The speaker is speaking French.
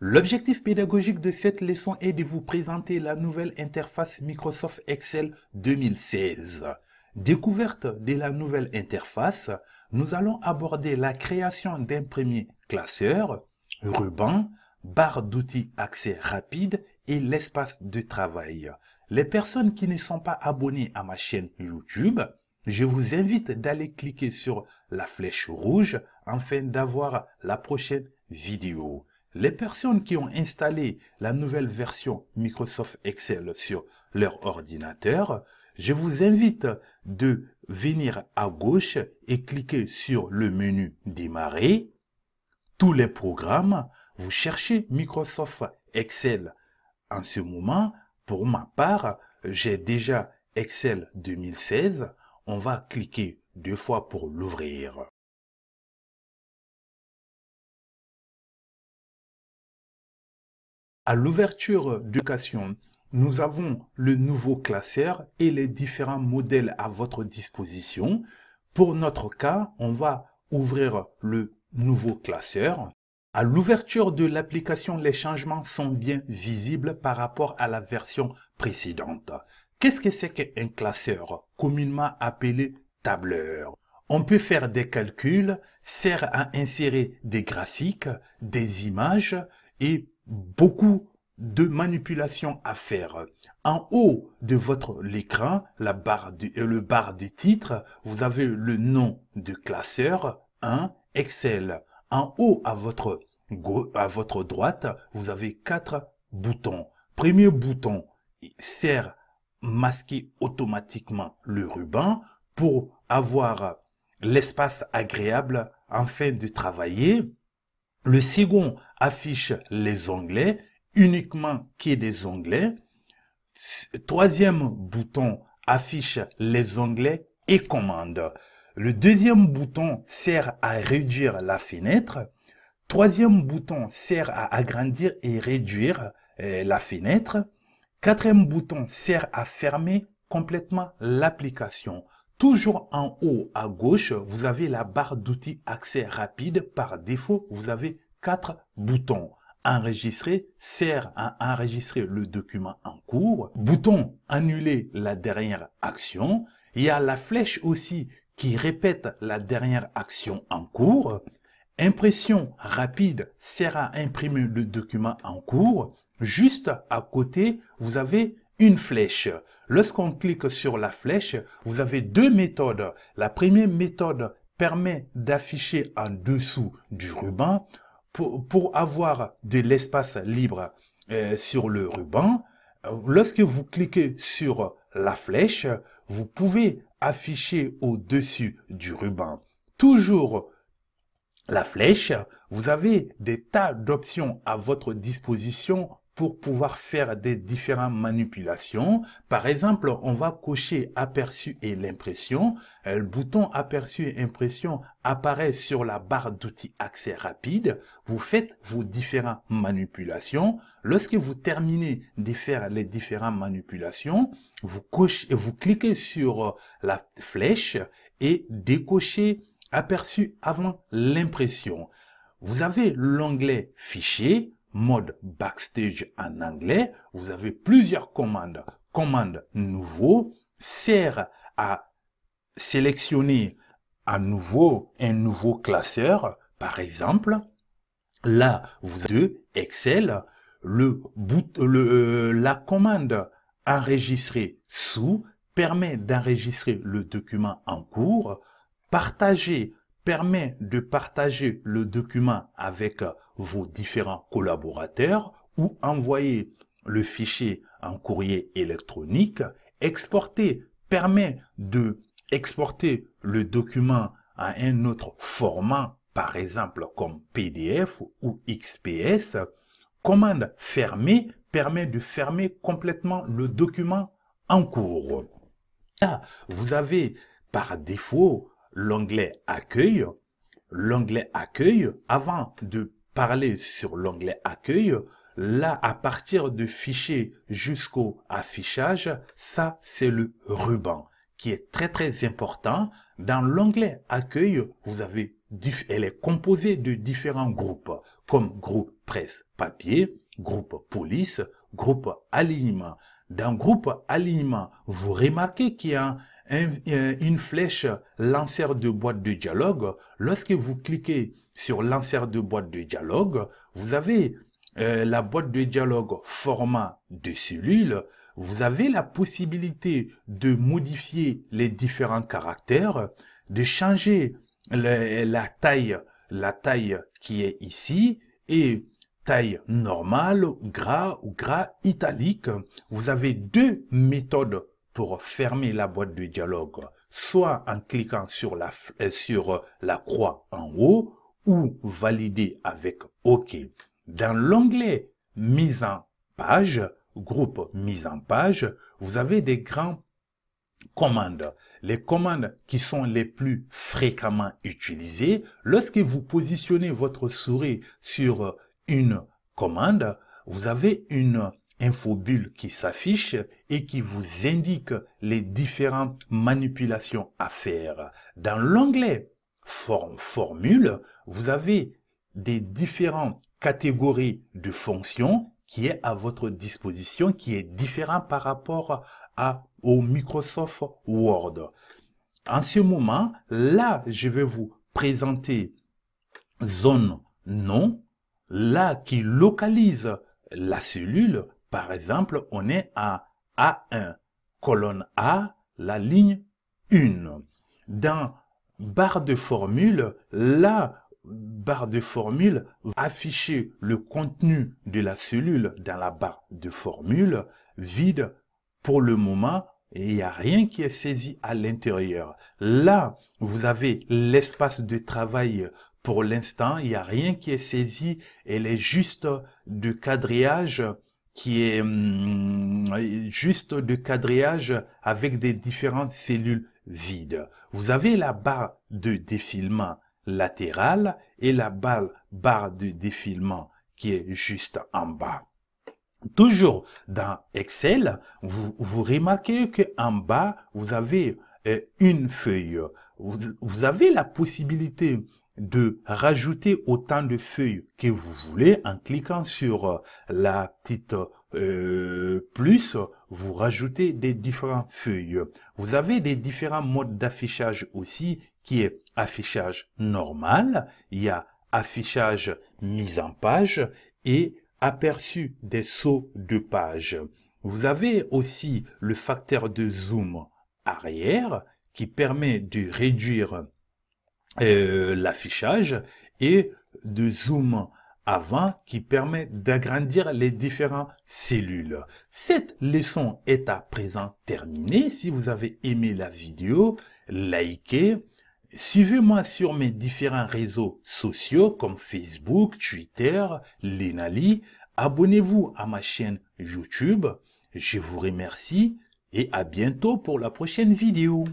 L'objectif pédagogique de cette leçon est de vous présenter la nouvelle interface Microsoft Excel 2016. Découverte de la nouvelle interface, nous allons aborder la création d'un premier classeur, ruban, barre d'outils accès rapide et l'espace de travail. Les personnes qui ne sont pas abonnées à ma chaîne YouTube, je vous invite d'aller cliquer sur la flèche rouge afin d'avoir la prochaine vidéo. Les personnes qui ont installé la nouvelle version Microsoft Excel sur leur ordinateur, je vous invite de venir à gauche et cliquer sur le menu Démarrer, tous les programmes, vous cherchez Microsoft Excel. En ce moment, pour ma part, j'ai déjà Excel 2016. On va cliquer 2 fois pour l'ouvrir. À l'ouverture d'éducation, nous avons le nouveau classeur et les différents modèles à votre disposition. Pour notre cas, on va ouvrir le nouveau classeur. À l'ouverture de l'application, les changements sont bien visibles par rapport à la version précédente. Qu'est-ce que c'est qu'un classeur, communément appelé tableur? On peut faire des calculs, sert à insérer des graphiques, des images et beaucoup de manipulations à faire. En haut de votre écran, le barre de titre, vous avez le nom de classeur 1 Excel. En haut à votre droite, vous avez 4 boutons. Premier bouton sert à masquer automatiquement le ruban pour avoir l'espace agréable afin de travailler. Le second affiche les onglets, uniquement qu'il y ait des onglets. Troisième bouton affiche les onglets et commandes. Le deuxième bouton sert à réduire la fenêtre. Troisième bouton sert à agrandir et réduire la fenêtre. Quatrième bouton sert à fermer complètement l'application. Toujours en haut à gauche, vous avez la barre d'outils accès rapide. Par défaut, vous avez 4 boutons. Enregistrer sert à enregistrer le document en cours. Bouton annuler la dernière action. Il y a la flèche aussi qui répète la dernière action en cours. Impression rapide sert à imprimer le document en cours. Juste à côté, vous avez une flèche. Lorsqu'on clique sur la flèche, vous avez 2 méthodes. La première méthode permet d'afficher en dessous du ruban pour avoir de l'espace libre sur le ruban. Lorsque vous cliquez sur la flèche, vous pouvez afficher au-dessus du ruban. Toujours la flèche, vous avez des tas d'options à votre disposition pour pouvoir faire des différentes manipulations. Par exemple, on va cocher aperçu et l'impression. Le bouton aperçu et impression apparaît sur la barre d'outils accès rapide. Vous faites vos différentes manipulations. Lorsque vous terminez de faire les différentes manipulations, vous cliquez sur la flèche et décochez aperçu avant l'impression. Vous avez l'onglet Fichier, mode Backstage en anglais. Vous avez plusieurs commandes. Commande Nouveau sert à sélectionner à nouveau un nouveau classeur. Par exemple, là, vous avez Excel, la commande Enregistrer sous permet d'enregistrer le document en cours. Partager permet de partager le document avec vos différents collaborateurs ou envoyer le fichier en courrier électronique. Exporter permet de exporter le document à un autre format, par exemple comme PDF ou XPS. Commande fermer permet de fermer complètement le document en cours. Là, vous avez par défaut l'onglet Accueil. L'onglet Accueil, avant de parler sur l'onglet Accueil, là, à partir de fichier jusqu'au affichage, ça, c'est le ruban qui est très, très important. Dans l'onglet Accueil, vous avez, elle est composée de différents groupes, comme groupe presse papier, groupe police, groupe alignement. Dans groupe alignement, vous remarquez qu'il y a une flèche lanceur de boîte de dialogue. Lorsque vous cliquez sur lanceur de boîte de dialogue, vous avez la boîte de dialogue format de cellule. Vous avez la possibilité de modifier les différents caractères, de changer la taille qui est ici et taille normale, gras ou gras italique. Vous avez deux méthodes pour fermer la boîte de dialogue, soit en cliquant sur la croix en haut ou valider avec OK. Dans l'onglet mise en page, groupe mise en page, vous avez des grandes commandes. Les commandes qui sont les plus fréquemment utilisées, lorsque vous positionnez votre souris sur une commande, vous avez une infobulle qui s'affiche et qui vous indique les différentes manipulations à faire. Dans l'onglet formule, vous avez des différentes catégories de fonctions qui est à votre disposition, qui est différent par rapport au Microsoft Word. En ce moment, là, je vais vous présenter zone non, là qui localise la cellule. Par exemple, on est à A1, colonne A, la ligne 1. Dans barre de formule, la barre de formule afficher le contenu de la cellule dans la barre de formule vide pour le moment et il n'y a rien qui est saisi à l'intérieur. Là, vous avez l'espace de travail pour l'instant, il n'y a rien qui est saisi, elle est juste de quadrillage qui est juste de quadrillage avec des différentes cellules vides. Vous avez la barre de défilement latérale et la barre de défilement qui est juste en bas. Toujours dans Excel, vous remarquez que en bas, vous avez une feuille. Vous avez la possibilité de rajouter autant de feuilles que vous voulez en cliquant sur la petite plus, vous rajoutez des différentes feuilles. Vous avez des différents modes d'affichage aussi qui est affichage normal, il y a affichage mise en page et aperçu des sauts de page. Vous avez aussi le facteur de zoom arrière qui permet de réduire l'affichage et de zoom avant qui permet d'agrandir les différentes cellules. Cette leçon est à présent terminée. Si vous avez aimé la vidéo, likez. Suivez-moi sur mes différents réseaux sociaux comme Facebook, Twitter, Lenali. Abonnez-vous à ma chaîne YouTube. Je vous remercie et à bientôt pour la prochaine vidéo.